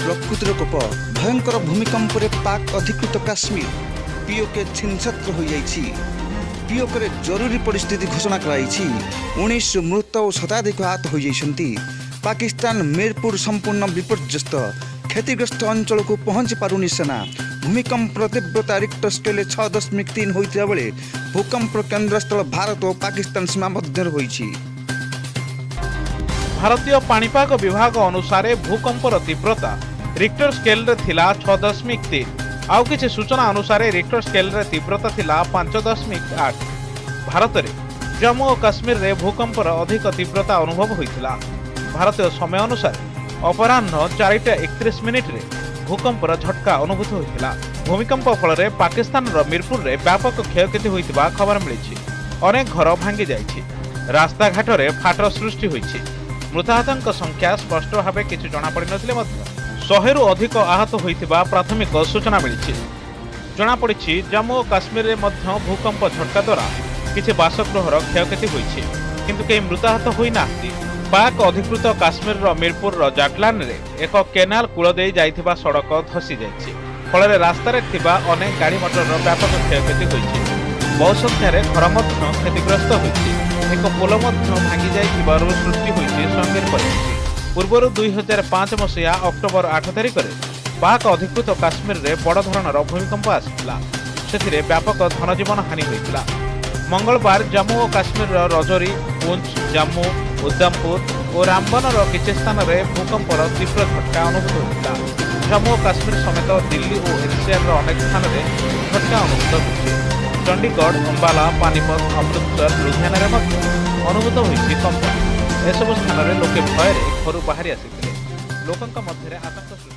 प्रकृतिर कोप भयंकर भूमिकंप पाक अधिकृत काश्मीर पीओके छिन्छत्र हो जाइछि। पीओके जरूरी परिस्थिति घोषणा कराई 19 मृत और शताधिक आहत हो जाइछन्ति। पाकिस्तान मीरपुर संपूर्ण विपर्यस्त क्षतिग्रस्त अंचल को पहुंची पारुनी सेना। भूमिकंप तीव्रता रिक्टर स्केल 6.3 होइतिबा बेले भूकंप केन्द्रस्थल भारत और पाकिस्तान सीमा मध्य होइछि। भारतीय पाणीपाग विभाग अनुसार भूकंपर तीव्रता रिक्टर स्केल रे थिला 6.3। आउ किछि सूचना अनुसार रिक्टर स्केल रे तीव्रता थिला 5.8। भारत रे जम्मू और काश्मीर रे भूकंपर अधिक तीव्रता अनुभव होइतिला। भारतीय समय अनुसार अपराह्न 4:31 रे भूकंपर झटका अनुभूत होइतिला। भूमिकंप फल रे पाकिस्तान रो मीरपुर रे व्यापक क्षयक्षति होइतिबा खबर मिलिछि। अनेक घर भांगी जाइछि। रास्ता घाट रे फाट सृष्टि होइछि। मृताहतଙ୍କ संख्या स्पष्ट भाव किसी जनापड़ी नथिले मध्य 100 रु अधिक आहत होइतिबा प्राथमिक सूचना मिलिछि। जनापड़ी जम्मू और काश्मीर रे मध्य भूकंप झटका द्वारा किसी बासगृहर क्षयक्षति होइछि, किंतु केही मृताहत होई नाहंती। पाक अधिकृत काश्मीर रो मीरपुर रो जाटलान रे एक केनाल कूल देई जाइथिबा सड़क धसी जाइछि। फल रे रास्ता रे थिबा अनेक गाड़ी मोटर रो व्यापक क्षयक्षति होइछि। बहु संख्यार घर मध्य क्षतिग्रस्त होइछि। एक पोल मध्य भांगी जाइथिबारु सृष्टि होइछि संगीर परिस्थिति। पूर्व 2005 मसीहा अक्टोबर 8 तारिख में पाक अधिकृत काश्मीर रे बड़ धरणर भूमिकंप आसिथिला। सेथिरे व्यापक धनजीवन हानि होइतिला। मंगलवार जम्मू और काश्मीर रजौरी, पुंछ, जम्मू, उधमपुर और रामबन किछि स्थान में भूकंपर तीव्र झटका अनुभूत होइतिला। जम्मू और काश्मीर समेत दिल्ली और एनसीआर अनेक स्थान में झटका अनुभूत होइछि। चंडीगढ़, अंबाला, पानीपत, अमृतसर, लुधियाना में अनुभूत होइछि कंपन। एसबु स्थान में लोके भय घर बाहरी आसिथिले। लोकंक मध्य आतंक